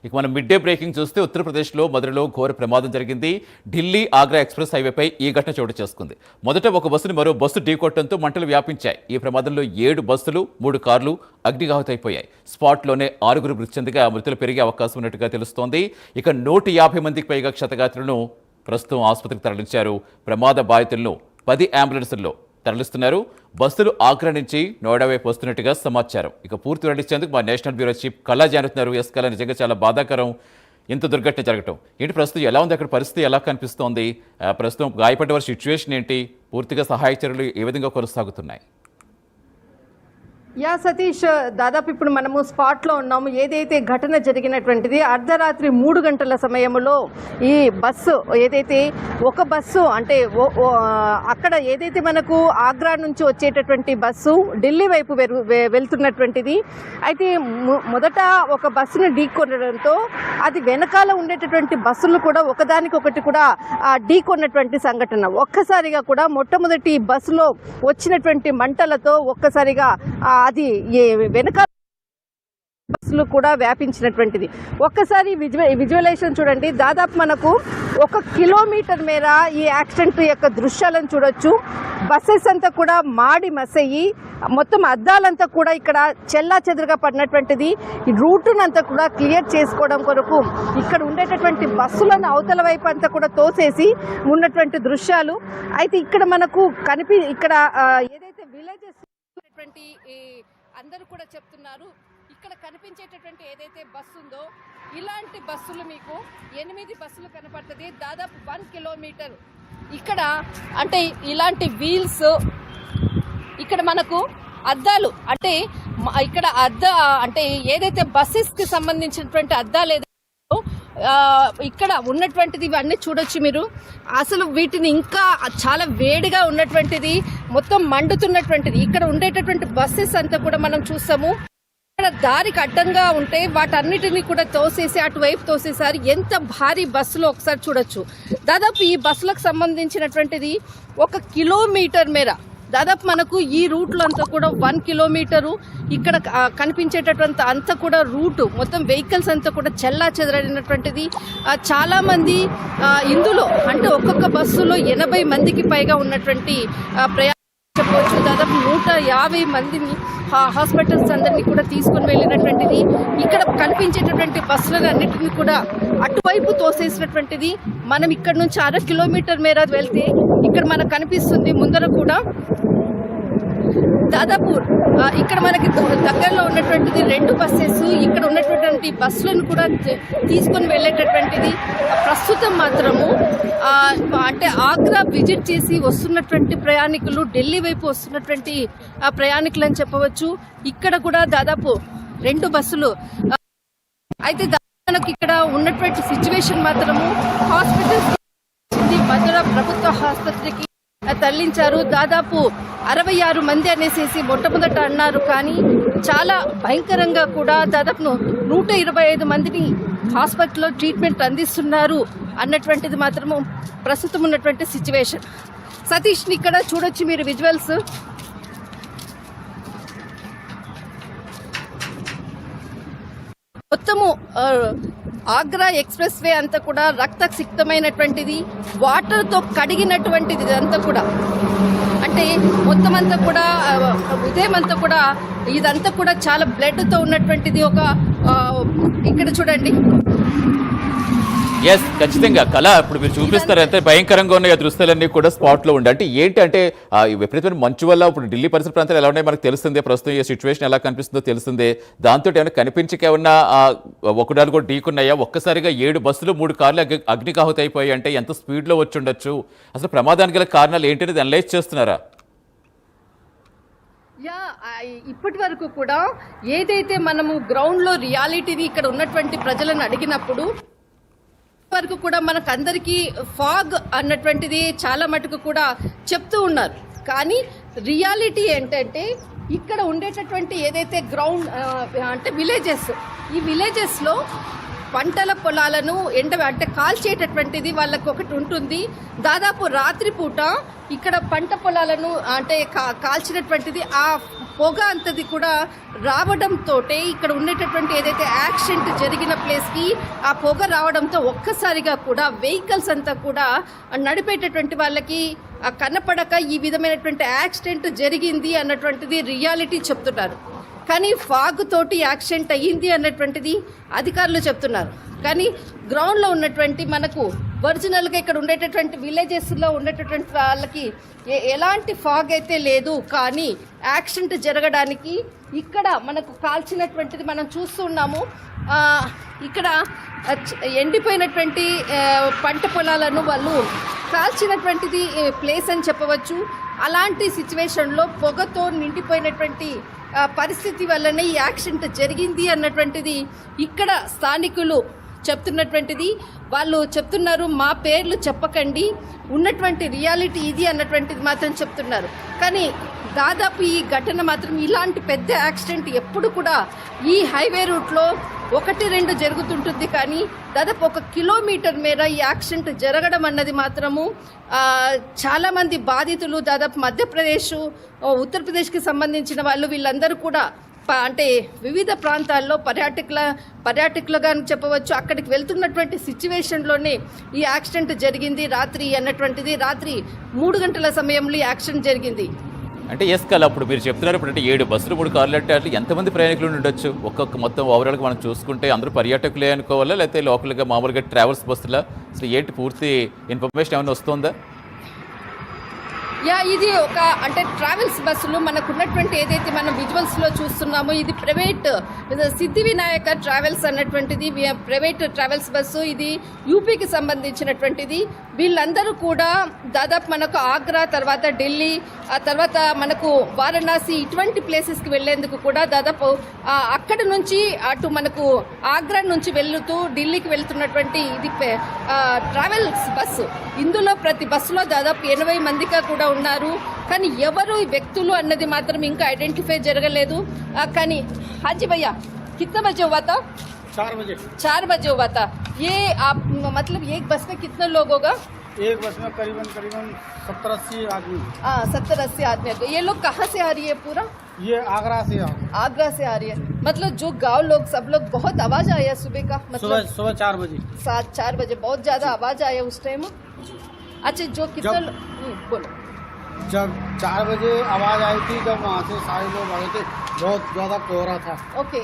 ఇక మనం mid day breaking చూస్తే ఉత్తరప్రదేశ్లో మధురలో ఘోర ప్రమాదం జరిగింది. ఢిల్లీ ఆగ్రా ఎక్స్ప్రెస్ హైవేపై ఈ ఘటన చోటు చేసుకుంది. మొదట ఒక బస్సును మరో బస్సు ఢీకొట్టడంతో మంటలు వ్యాపించాయి. ఈ ప్రమాదంలో 7 బస్సులు 3 కార్లు అగ్నిగాహుతైపోయాయి. స్పాట్లోనే 6 మృతి చెందగా మృతులు పెరిగే అవకాశం ఉన్నట్టుగా తెలుస్తోంది. ఇక 150 మందికి పైగా క్షతగాత్రులను ప్రస్తుతం ఆసుపత్రికి తరలించారు. ప్రమాద బాధితులను 10 అంబులెన్సుల్లో తరలిస్తున్నారు. బస్సులు ఆగ్రా నుంచి నోయిడా వైపు వస్తున్నట్టుగా సమాచారం. ఇక పూర్తి వెల్లడించేందుకు మా నేషనల్ బ్యూరో చీఫ్ కళా జానుతున్నారు. ఎస్ కళ, నిజంగా చాలా బాధాకరం ఇంత దుర్ఘటన జరగటం. ఏంటి ప్రస్తుతం ఎలా ఉంది, అక్కడ పరిస్థితి ఎలా కనిపిస్తోంది? ప్రస్తుతం గాయపడ్డ వారి సిచ్యువేషన్ ఏంటి? పూర్తిగా సహాయ చర్యలు ఏ విధంగా కొనసాగుతున్నాయి? యా సతీష్, దాదాపు ఇప్పుడు మనము స్పాట్లో ఉన్నాము. ఏదైతే ఘటన జరిగినటువంటిది అర్ధరాత్రి 3 గంటల సమయంలో ఈ బస్సు ఏదైతే ఒక బస్సు అంటే అక్కడ ఏదైతే మనకు ఆగ్రా నుంచి వచ్చేటటువంటి బస్సు ఢిల్లీ వైపు వెళ్తున్నటువంటిది. అయితే మొదట ఒక బస్సును ఢీకొనడంతో అది వెనకాల ఉండేటటువంటి బస్సులు కూడా ఒకదానికొకటి కూడా ఢీకొన్నటువంటి సంఘటన. ఒక్కసారిగా కూడా మొట్టమొదటి బస్సులో వచ్చినటువంటి మంటలతో ఒక్కసారిగా అది వెనకాల బస్సులు కూడా వ్యాపించినటువంటిది. ఒక్కసారి విజువలైజేషన్ చూడండి. దాదాపు మనకు 1 కిలోమీటర్ మేర ఈ యాక్సిడెంట్ యొక్క దృశ్యాలను చూడొచ్చు. బస్సెస్ అంతా కూడా మాడి మసయ్యి మొత్తం అద్దాలంతా కూడా ఇక్కడ చెల్లా చెదురుగా పడినటువంటిది. ఈ రూటునంతా కూడా క్లియర్ చేసుకోవడం కొరకు ఇక్కడ ఉండేటటువంటి బస్సులను అవతల వైపు అంతా కూడా తోసేసి ఉన్నటువంటి దృశ్యాలు. అయితే ఇక్కడ మనకు ఇక్కడ ఏదైతే విలేజెస్ అందరూ కూడా చెప్తున్నారు, ఇక్కడ కనిపించేటటువంటి ఏదైతే బస్సు ఉందో ఇలాంటి బస్సులు మీకు 8 బస్సులు కనపడుతుంది. దాదాపు 1 కిలోమీటర్ ఇక్కడ అంటే ఇలాంటి వీల్స్, ఇక్కడ మనకు అద్దాలు అంటే ఇక్కడ అంటే ఏదైతే బస్సెస్కి సంబంధించినటువంటి అద్దాలు ఏదైతే ఇక్కడ ఉన్నటువంటిది ఇవన్నీ చూడొచ్చు మీరు. అసలు వీటిని ఇంకా చాలా వేడిగా ఉన్నటువంటిది, మొత్తం మండుతున్నటువంటిది. ఇక్కడ ఉండేటటువంటి బస్సెస్ అంతా కూడా మనం చూస్తాము. ఇక్కడ దారికి అడ్డంగా ఉంటే వాటన్నిటిని కూడా తోసేసి అటువైపు తోసేసారి. ఎంత భారీ బస్సులు ఒకసారి చూడొచ్చు. దాదాపు ఈ బస్సులకు సంబంధించినటువంటిది 1 కిలోమీటర్ మేర దాదాపు మనకు ఈ రూట్లో అంతా కూడా 1 కిలోమీటరు ఇక్కడ కనిపించేటటువంటి అంతా కూడా రూటు మొత్తం వెహికల్స్ అంతా కూడా చెల్లా చెదరైనటువంటిది. చాలామంది ఇందులో అంటే ఒక్కొక్క బస్సులో 80 మందికి పైగా ఉన్నటువంటి ప్రయాణం చెప్పవచ్చు. దాదాపు 150 మందిని హాస్పిటల్స్ అందరినీ కూడా తీసుకుని వెళ్ళినటువంటిది. ఇక్కడ కనిపించేటటువంటి బస్సులను అన్నింటినీ కూడా అటువైపు తోసేసినటువంటిది. మనం ఇక్కడ నుంచి 1/2 కిలోమీటర్ మేర వెళ్తే ఇక్కడ మనకు కనిపిస్తుంది ముందర కూడా దాదాపు ఇక్కడ మనకి దగ్గరలో ఉన్నటువంటిది 2 బస్సెస్ ఇక్కడ ఉన్నటువంటి బస్సులను కూడా తీసుకొని వెళ్ళేటటువంటిది. ప్రస్తుతం మాత్రము అంటే ఆగ్రా విజిట్ చేసి వస్తున్నటువంటి ప్రయాణికులు, ఢిల్లీ వైపు వస్తున్నటువంటి ప్రయాణికులు అని చెప్పవచ్చు. ఇక్కడ కూడా దాదాపు 2 బస్సులు. అయితే మనకు ఇక్కడ ఉన్నటువంటి సిచ్యువేషన్ మాత్రము హాస్పిటల్స్ మధుర ప్రభుత్వ ఆసుపత్రికి తరలించారు. దాదాపు 66 మంది అనేసి మొట్టమొదట అన్నారు. కానీ చాలా భయంకరంగా కూడా దాదాపు 125 మందిని హాస్పిటల్లో ట్రీట్మెంట్ అందిస్తున్నారు అన్నటువంటిది మాత్రము ప్రస్తుతం ఉన్నటువంటి సిచ్యువేషన్. సతీష్ని ఇక్కడ చూడొచ్చు మీరు విజువల్స్. మొత్తము ఆగ్రా ఎక్స్ప్రెస్ వే అంతా కూడా రక్తసిక్తమైనటువంటిది, వాటర్తో కడిగినటువంటిది. ఇదంతా కూడా అంటే మొత్తం అంతా కూడా ఉదయం అంతా కూడా ఇదంతా కూడా చాలా బ్లడ్తో ఉన్నటువంటిది. ఇక్కడ చూడండి. ఎస్, ఖచ్చితంగా కళ ఇప్పుడు మీరు చూపిస్తారు ఎంత భయంకరంగా ఉన్నాయి ఆ దృశ్యాలన్నీ కూడా స్పాట్ లో ఉండి. అంటే ఏంటి అంటే విపరీతమైన మంచు వల్ల ఇప్పుడు ఢిల్లీ పరిసర ప్రాంతాలు ఎలా ఉన్నాయి మనకు తెలుస్తుంది. ప్రస్తుతం ఈ సిచ్యువేషన్ ఎలా కనిపిస్తుందో తెలుస్తుంది. దాంతో ఏమైనా కనిపించక ఏమన్నా ఒకడాలు కూడా ఢీకున్నాయా? ఒక్కసారిగా 7 బస్సులు 3 కార్లు అగ్నికాహుతి అయిపోయాయి అంటే ఎంత స్పీడ్ లో వచ్చి ఉండొచ్చు? అసలు ప్రమాదానికి గల కారణాలు ఏంటనేది అనలైజ్ చేస్తున్నారా? ఇప్పటి వరకు కూడా ఏదైతే మనము గ్రౌండ్ లో రియాలిటీని ఇక్కడ ఉన్నటువంటి ప్రజలను అడిగినప్పుడు వరకు కూడా మనకు అందరికీ ఫాగ్ అన్నటువంటిది చాలా మటుకు కూడా చెప్తూ ఉన్నారు. కానీ రియాలిటీ ఏంటంటే ఇక్కడ ఉండేటటువంటి ఏదైతే గ్రౌండ్ అంటే విలేజెస్, ఈ విలేజెస్లో పంటల పొలాలను అంటే కాల్చేటటువంటిది వాళ్ళకు ఒకటి ఉంటుంది. దాదాపు రాత్రిపూట ఇక్కడ పంట పొలాలను అంటే కాల్చినటువంటిది ఆ పొగ అంతది కూడా రావడంతో ఇక్కడ ఉండేటటువంటి ఏదైతే యాక్సిడెంట్ జరిగిన ప్లేస్కి ఆ పొగ రావడంతో ఒక్కసారిగా కూడా వెహికల్స్ అంతా కూడా నడిపేటటువంటి వాళ్ళకి కనపడక ఈ విధమైనటువంటి యాక్సిడెంట్ జరిగింది అన్నటువంటిది రియాలిటీ చెప్తున్నారు. కానీ ఫాగ్ తోటి యాక్సిడెంట్ అయ్యింది అన్నటువంటిది అధికారులు చెప్తున్నారు. కానీ గ్రౌండ్లో ఉన్నటువంటి మనకు ఒరిజినల్గా ఇక్కడ ఉండేటటువంటి విలేజెస్లో ఉండేటటువంటి వాళ్ళకి ఎలాంటి ఫాగ్ అయితే లేదు. కానీ యాక్సిడెంట్ జరగడానికి ఇక్కడ మనకు కాల్చినటువంటిది మనం చూస్తున్నాము. ఇక్కడ ఎండిపోయినటువంటి పంట పొలాలను వాళ్ళు కాల్చినటువంటిది ప్లేస్ అని చెప్పవచ్చు. అలాంటి సిచ్యువేషన్లో పొగతో నిండిపోయినటువంటి పరిస్థితి వల్లనే ఈ యాక్సిడెంట్ జరిగింది అన్నటువంటిది ఇక్కడ స్థానికులు చెప్తున్నటువంటిది. వాళ్ళు చెప్తున్నారు, మా పేర్లు చెప్పకండి, ఉన్నటువంటి రియాలిటీ ఇది అన్నటువంటిది మాత్రం చెప్తున్నారు. కానీ దాదాపు ఈ ఘటన మాత్రం ఇలాంటి పెద్ద యాక్సిడెంట్ ఎప్పుడు కూడా ఈ హైవే రూట్లో 1-2 జరుగుతుంటుంది. కానీ దాదాపు 1 కిలోమీటర్ మేర ఈ యాక్సిడెంట్ జరగడం అన్నది మాత్రము చాలామంది బాధితులు దాదాపు మధ్యప్రదేశ్, ఉత్తరప్రదేశ్కి సంబంధించిన వాళ్ళు వీళ్ళందరూ కూడా అంటే వివిధ ప్రాంతాల్లో పర్యాటకులుగా చెప్పవచ్చు. అక్కడికి వెళ్తున్నటువంటి సిచ్యువేషన్లోనే ఈ యాక్సిడెంట్ జరిగింది రాత్రి అన్నటువంటిది. రాత్రి 3 గంటల సమయంలో ఈ యాక్సిడెంట్ జరిగింది. అంటే ఎస్ కల అప్పుడు మీరు చెప్తున్నారు ఇప్పుడు అంటే 7 బస్సులు 3 కార్లు అంటే అట్లా ఎంతమంది ప్రయాణికులు ఉండొచ్చు? ఒక్కొక్క మొత్తం ఓవరాల్గా మనం చూసుకుంటే అందరూ పర్యాటకులే అనుకోవాలా, లేకపోతే లోకల్గా మామూలుగా ట్రావెల్స్ బస్సులా? అసలు ఏంటి పూర్తి ఇన్ఫర్మేషన్ ఏమైనా వస్తుందా? ఇది ఒక అంటే ట్రావెల్స్ బస్సులు మనకున్నటువంటి ఏదైతే మనం విజువల్స్లో చూస్తున్నామో ఇది ప్రైవేట్ సిద్ధి వినాయక ట్రావెల్స్ అన్నటువంటిది ప్రైవేట్ ట్రావెల్స్ బస్సు. ఇది యూపీకి సంబంధించినటువంటిది. వీళ్ళందరూ కూడా దాదాపు మనకు ఆగ్రా, తర్వాత ఢిల్లీ, ఆ తర్వాత మనకు వారణాసి ఇటువంటి ప్లేసెస్కి వెళ్లేందుకు కూడా దాదాపు అక్కడి నుంచి అటు మనకు ఆగ్రా నుంచి వెళ్తూ ఢిల్లీకి వెళ్తున్నటువంటి ఇది ట్రావెల్స్ బస్సు. ఇందులో ప్రతి బస్సులో దాదాపు 80 మందిగా కూడా ఉన్నారు. కానీ ఎవరు వ్యక్తులు అన్నది మాత్రం ఇంకా ఐడెంటిఫై జరగలేదు. కానీ హాజీ భయ్యా कितना बजे हुआ था? 4 बजे हुआ था. ये आप मतलब एक बस में कितने लोग होगा? एक बस में करीबन 70-80 आदमी. 70-80 आदमी. ये लोग कहाँ से आ रही है पूरा? ये आगरा से आ रही है. मतलब जो गांव लोग सब लोग बहुत आवाज आया सुबह का, मतलब सुबह 4 बजे 4 बजे बहुत ज्यादा आवाज आया उस टाइम. अच्छा जो कितना बोलो. जब 4 बजे आवाज आई थी, जब वहाँ से सारे लोग आए थे, बहुत ज्यादा कोहरा था. ओके.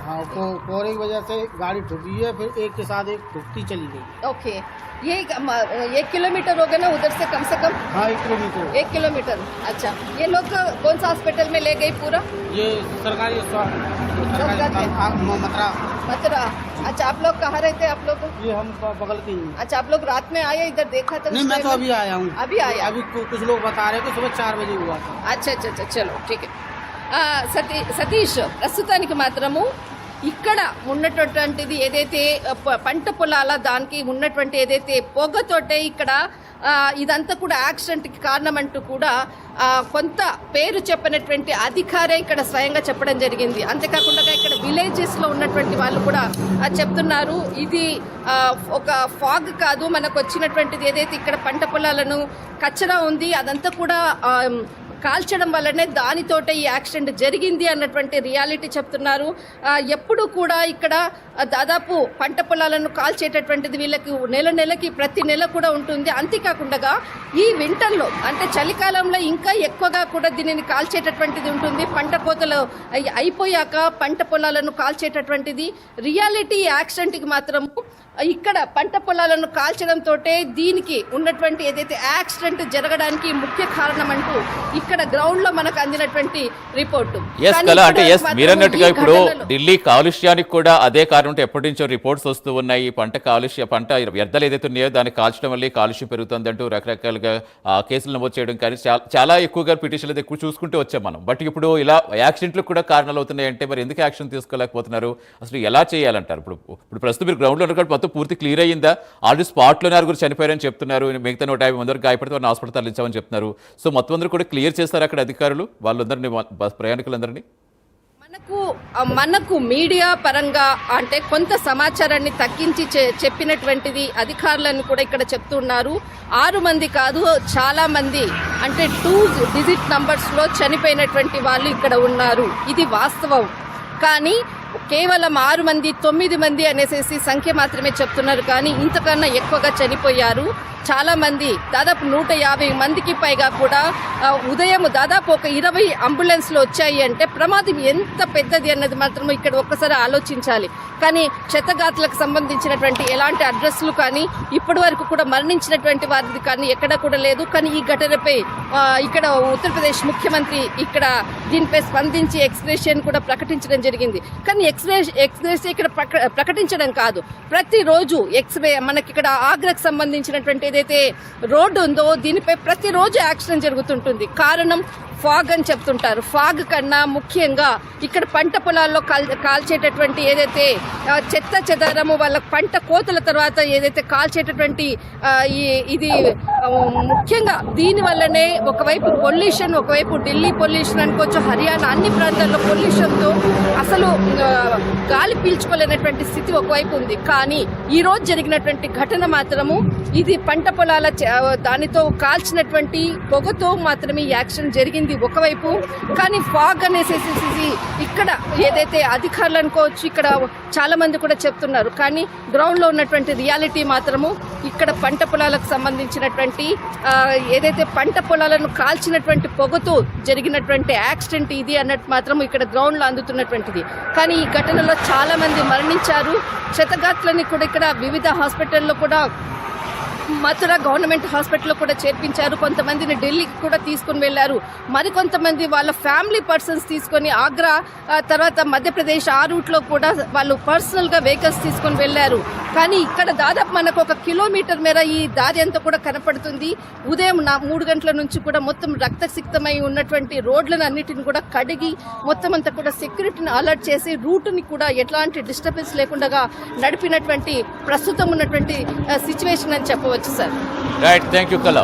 हाँ, कोहरे की वजह से गाड़ी ठुकी है, फिर एक के साथ एक ठुकती चली गई. ओके. ये 1 किलोमीटर हो गया ना उधर से कम से कम? हाँ, 1 किलोमीटर. 1 किलोमीटर. अच्छा, ये लोग कौन सा हॉस्पिटल में ले गई पूरा? ये सरकारी मथुरा. अच्छा, आप लोग कहाँ रहते हैं आप लोग? ये हम बगल के ही. अच्छा, आप लोग रात में आए इधर देखा था? नहीं, मैं तो अभी आया हूँ. अभी आया? अभी कुछ लोग बता रहे हैं कि सुबह 4 बजे हुआ था. अच्छा, चलो ठीक है. సతీష్, ప్రస్తుతానికి మాత్రము ఇక్కడ ఉన్నటువంటిది ఏదైతే పంట పొలాల దానికి ఉన్నటువంటి ఏదైతే పొగతోటే ఇక్కడ ఇదంతా కూడా యాక్సిడెంట్కి కారణం అంటూ కూడా కొంత పేరు చెప్పినటువంటి అధికారే ఇక్కడ స్వయంగా చెప్పడం జరిగింది. అంతేకాకుండా ఇక్కడ విలేజెస్లో ఉన్నటువంటి వాళ్ళు కూడా చెప్తున్నారు ఇది ఒక ఫాగ్ కాదు, మనకు వచ్చినటువంటిది ఏదైతే ఇక్కడ పంట పొలాలను కచ్చరా ఉంది అదంతా కూడా కాల్చడం వల్లనే దానితోటే ఈ యాక్సిడెంట్ జరిగింది అన్నటువంటి రియాలిటీ చెప్తున్నారు. ఎప్పుడు కూడా ఇక్కడ దాదాపు పంట పొలాలను కాల్చేటటువంటిది వీళ్ళకి నెలకి ప్రతి నెల కూడా ఉంటుంది. అంతేకాకుండా ఈ వింటర్లో అంటే చలికాలంలో ఇంకా ఎక్కువగా కూడా దీనిని కాల్చేటటువంటిది ఉంటుంది. పంట కోతలు అయిపోయాక పంట పొలాలను కాల్చేటటువంటిది రియాలిటీ. యాక్సిడెంట్కి మాత్రం ఇక్కడ పంట పొలాలను కాల్చడంతో దీనికి ఉన్నటువంటి ఏదైతే యాక్సిడెంట్ జరగడానికి ముఖ్య కారణం అంటూ ఇక్కడ గ్రౌండ్ లో మనకు అందినటువంటి రిపోర్టు. అంటే మీరన్నట్టుగా ఇప్పుడు ఢిల్లీ కాలుష్యానికి కూడా అదే కారణం ఎప్పటి నుంచో రిపోర్ట్స్ వస్తూ ఉన్నాయి. పంట వ్యర్థాలు ఏదైతే ఉన్నాయో దాన్ని కాల్చడం వల్ల కాలుష్యం పెరుగుతుందంటూ రకరకాలుగా కేసులు నమోదు చేయడం కానీ చాలా ఎక్కువగా పిటిషన్లు ఎక్కువ చూసుకుంటూ వచ్చాం మనం. బట్ ఇప్పుడు ఇలా యాక్సిడెంట్లకు కూడా కారణాలు అవుతున్నాయి అంటే మరి ఎందుకు యాక్షన్ తీసుకోలేకపోతున్నారు? అసలు ఎలా చేయాలంటారు? ఇప్పుడు ప్రస్తుతం మీరు గ్రౌండ్లో ఉన్న మొత్తం పూర్తి క్లియర్ అయ్యిందా? ఆల్రెడీ స్పాట్లోనే 6 చనిపోయారని చెప్తున్నారు, మిగతా 150 మంది వరకు గాయపడితే వారిని హాస్పిటల్ తరలించామని చెప్తున్నారు. సో మొత్తం అందరూ కూడా క్లియర్ చేస్తారు అక్కడ అధికారులు వాళ్ళందరినీ, ప్రయాణికులందరినీ? మనకు మీడియా పరంగా అంటే కొంత సమాచారాన్ని తగ్గించి చెప్పినటువంటిది అధికారులను కూడా ఇక్కడ చెప్తున్నారు. 6 మంది కాదు, చాలా మంది అంటే 2 డిజిట్ నంబర్స్లో చనిపోయినటువంటి వాళ్ళు ఇక్కడ ఉన్నారు. ఇది వాస్తవం. కానీ కేవలం 6 మంది 9 మంది అనేసి సంఖ్య మాత్రమే చెప్తున్నారు. కానీ ఇంతకన్నా ఎక్కువగా చనిపోయారు. చాలా మంది దాదాపు 150 మందికి పైగా కూడా ఉదయం దాదాపు ఒక 20 అంబులెన్స్లు వచ్చాయి అంటే ప్రమాదం ఎంత పెద్దది అన్నది మాత్రం ఇక్కడ ఒక్కసారి ఆలోచించాలి. కానీ క్షతగాతులకు సంబంధించినటువంటి ఎలాంటి అడ్రస్లు కానీ ఇప్పటి వరకు కూడా మరణించినటువంటి వారిది కానీ ఎక్కడ కూడా లేదు. కానీ ఈ ఘటనపై ఇక్కడ ఉత్తరప్రదేశ్ ముఖ్యమంత్రి ఇక్కడ దీనిపై స్పందించి ఎక్స్గ్రేషన్ కూడా ప్రకటించడం జరిగింది. కానీ ఎక్స్గ్రేషన్ ఇక్కడ ప్రకటించడం కాదు, ప్రతిరోజు ఎక్స్రే మనకి ఇక్కడ ఆగ్రాకు సంబంధించినటువంటి ఏదైతే రోడ్డు ఉందో దీనిపై ప్రతిరోజు యాక్సిడెంట్ జరుగుతుంటుంది. కారణం ఫాగ్ అని చెప్తుంటారు. ఫాగ్ కన్నా ముఖ్యంగా ఇక్కడ పంట పొలాల్లో కాల్చేటటువంటి ఏదైతే చెత్త చెదారము వాళ్ళ పంట కోతల తర్వాత ఏదైతే కాల్చేటటువంటి ఇది ముఖ్యంగా దీనివల్లనే ఒకవైపు పొల్యూషన్, ఒకవైపు ఢిల్లీ పొల్యూషన్ అనుకోవచ్చు, హర్యానా అన్ని ప్రాంతాల్లో పొల్యూషన్తో అసలు గాలి పీల్చుకోలేనటువంటి స్థితి ఒకవైపు ఉంది. కానీ ఈ రోజు జరిగినటువంటి ఘటన మాత్రము ఇది పంట పొలాల దానితో కాల్చినటువంటి పొగతో మాత్రమే ఈ యాక్షన్ జరిగింది ఒకవైపు. కానీ ఫాగ్ అనేసి ఇక్కడ ఏదైతే అధికారులు అనుకోవచ్చు ఇక్కడ చాలా మంది కూడా చెప్తున్నారు. కానీ గ్రౌండ్లో ఉన్నటువంటి రియాలిటీ మాత్రము ఇక్కడ పంట పొలాలకు సంబంధించినటువంటి ఏదైతే పంట పొలాలను కాల్చినటువంటి పొగతో జరిగినటువంటి యాక్సిడెంట్ ఇది అన్నట్టు మాత్రం ఇక్కడ గ్రౌండ్లో అందుతున్నటువంటిది. కానీ ఈ ఘటనలో చాలా మంది మరణించారు. క్షతగాతులని కూడా ఇక్కడ వివిధ హాస్పిటల్లో కూడా మథుర గవర్నమెంట్ హాస్పిటల్లో కూడా చేర్పించారు. కొంతమందిని ఢిల్లీకి కూడా తీసుకుని వెళ్లారు. మరికొంతమంది వాళ్ళ ఫ్యామిలీ పర్సన్స్ తీసుకొని ఆగ్రా తర్వాత మధ్యప్రదేశ్ ఆ రూట్లో కూడా వాళ్ళు పర్సనల్గా వెహికల్స్ తీసుకొని వెళ్లారు. కానీ ఇక్కడ దాదాపు మనకు 1 కిలోమీటర్ మేర ఈ దారి అంతా కూడా కనపడుతుంది. ఉదయం 3 గంటల నుంచి కూడా మొత్తం రక్తసిక్తమై ఉన్నటువంటి రోడ్లను అన్నిటిని కూడా కడిగి మొత్తం అంతా కూడా సెక్యూరిటీని అలర్ట్ చేసి రూట్ని కూడా ఎట్లాంటి డిస్టర్బెన్స్ లేకుండా నడిపినటువంటి ప్రస్తుతం ఉన్నటువంటి సిచ్యువేషన్ అని చెప్పవచ్చు సార్. రైట్, థ్యాంక్ యూ కళ.